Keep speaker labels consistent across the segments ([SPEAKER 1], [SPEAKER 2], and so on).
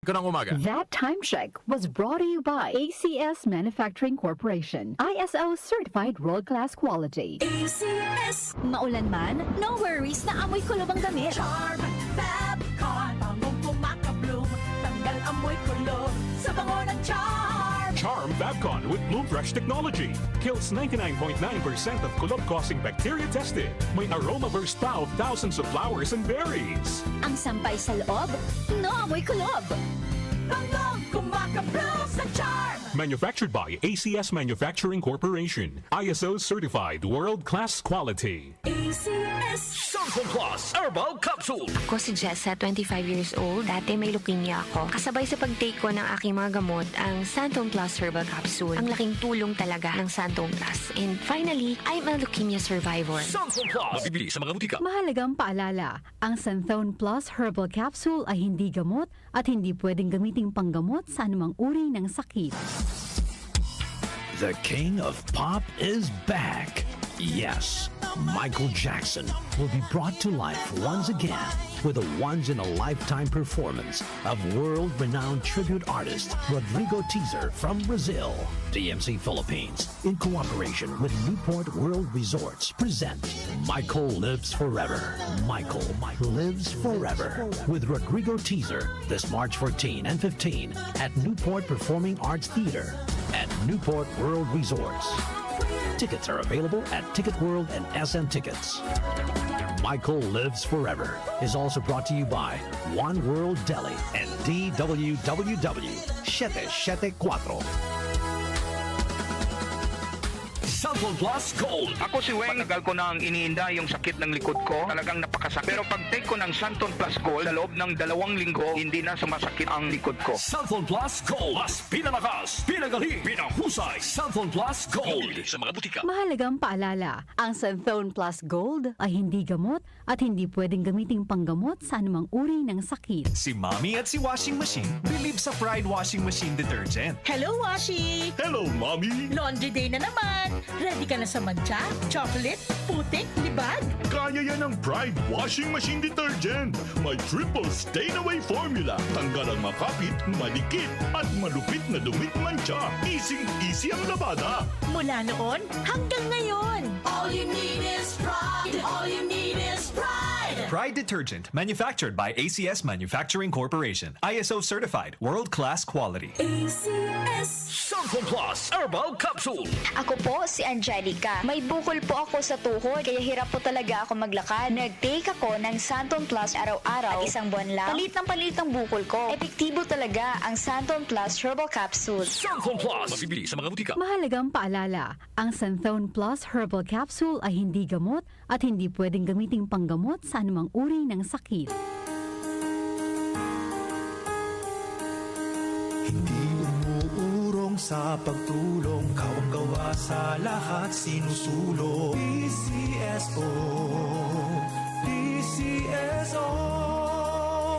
[SPEAKER 1] Kanang umaga.
[SPEAKER 2] That time check was brought to you by ACS Manufacturing Corporation. ISO certified world-class quality.
[SPEAKER 3] ACS. Maulan man, no worries na amoy kulob ang damit.
[SPEAKER 4] Charm, Fabcon, bangong pumakabloom, tanggal amoy kulob sa bango ng Charm.
[SPEAKER 5] Charm Fabcon with Bloom Fresh technology kills 99.9% of kulob-causing bacteria tested. May aroma burst pa of thousands of flowers and berries.
[SPEAKER 3] Ang sampay sa loob, no amoy kulob.
[SPEAKER 4] Bangong kumakabloom sa Charm.
[SPEAKER 5] Manufactured by ACS Manufacturing Corporation. ISO certified world-class quality.
[SPEAKER 4] ACS.
[SPEAKER 1] Santon Plus Herbal Capsule.
[SPEAKER 6] Ako si Jessa, 25 years old. Dati may leukemia ako. Kasabay sa pag-take ko ng aking mga gamot, ang Santon Plus Herbal Capsule. Ang laking tulong talaga ng Santon Plus. And finally, I'm a leukemia survivor.
[SPEAKER 1] Santon Plus. Mabibili sa mga butika.
[SPEAKER 2] Mahalagang paalala, ang Santhone Plus Herbal Capsule ay hindi gamot at hindi pwedeng gamiting panggamot sa anumang uri ng sakit.
[SPEAKER 7] The king of pop is back. Yes, Michael Jackson will be brought to life once again with a once-in-a-lifetime performance of world-renowned tribute artist Rodrigo Teaser from Brazil. DMC Philippines, in cooperation with Newport World Resorts, present Michael Lives Forever. Michael Lives Forever with Rodrigo Teaser this March 14 and 15 at Newport Performing Arts Theater at Newport World Resorts. Tickets are available at Ticket World and SM Tickets. Michael Lives Forever is also brought to you by One World Deli and DWWW 774.
[SPEAKER 1] Santon Plus Gold.
[SPEAKER 8] Ako si Weng, matagal ko nang iniinda yung sakit ng likod ko. Talagang napakasakit. Pero pag take ko ng Santon Plus Gold, sa loob ng 2 linggo, hindi na sumasakit ang likod ko.
[SPEAKER 1] Santon Plus Gold. Mas pinalakas, pinagaling, pinahusay. Santon Plus Gold. Mabibili sa mga butika.
[SPEAKER 2] Mahalagang paalala, ang Santhone Plus Gold ay hindi gamot at hindi pwedeng gamiting panggamot sa anumang uri ng sakit.
[SPEAKER 9] Si Mommy at si Washing Machine believe sa Pride Washing Machine Detergent.
[SPEAKER 4] Hello, Washi!
[SPEAKER 5] Hello, Mommy!
[SPEAKER 4] Laundry day na naman! Ready ka na sa mancha, chocolate, putik, libag?
[SPEAKER 5] Kaya yan ang Pride Washing Machine Detergent. May triple stain-away formula. Tanggal ang makapit, malikit, at malupit na dumit mancha. Easy ang labada.
[SPEAKER 4] Mula noon hanggang ngayon. All you need is pride. All you need is pride.
[SPEAKER 9] Pride Detergent, manufactured by ACS Manufacturing Corporation. ISO certified, world-class quality.
[SPEAKER 4] ACS.
[SPEAKER 1] Santon Plus Herbal Capsule.
[SPEAKER 6] Ako po si Angelica. May bukol po ako sa tuhod, kaya hirap po talaga ako maglakad. Nag-take ako ng Santon Plus araw-araw at isang buwan lang. Palit ang bukol ko. Epektibo talaga ang Santon Plus Herbal Capsule.
[SPEAKER 1] Santon Plus. Mabibili sa mga butika.
[SPEAKER 2] Mahalagang paalala, ang Santhone Plus Herbal Capsule ay hindi gamot at hindi pwedeng gamiting panggamot sa anumang uri ng sakit.
[SPEAKER 10] Hindi umuurong sa pagtulong, kawang-gawa sa lahat sinusulong. PCSO, PCSO.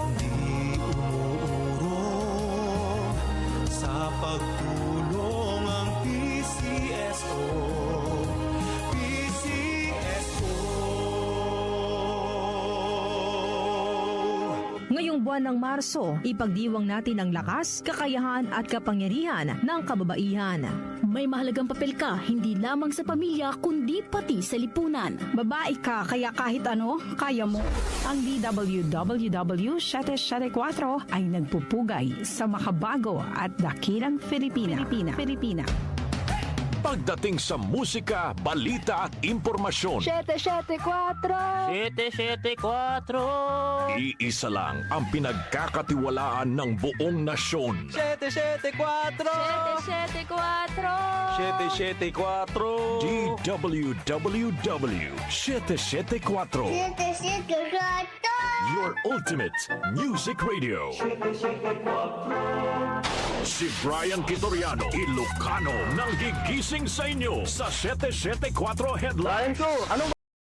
[SPEAKER 10] Hindi umuurong sa pagtulong ang PCSO.
[SPEAKER 11] Ngayong buwan ng Marso, ipagdiwang natin ang lakas, kakayahan at kapangyarihan ng kababaihan.
[SPEAKER 3] May mahalagang papel ka, hindi lamang sa pamilya, kundi pati sa lipunan.
[SPEAKER 11] Babae ka, kaya kahit ano, kaya mo. Ang DWWW 774 ay nagpupugay sa makabago at dakilang Filipina.
[SPEAKER 5] Pagdating sa musika, balita at impormasyon,
[SPEAKER 2] 774!
[SPEAKER 5] iisa lang ang pinagkakatiwalaan ng buong nasyon.
[SPEAKER 4] 774!
[SPEAKER 5] DWWW 774. Your ultimate music radio. Si Brian Kitoriano, Ilocano, nang gigising sa inyo sa 774 Headlines.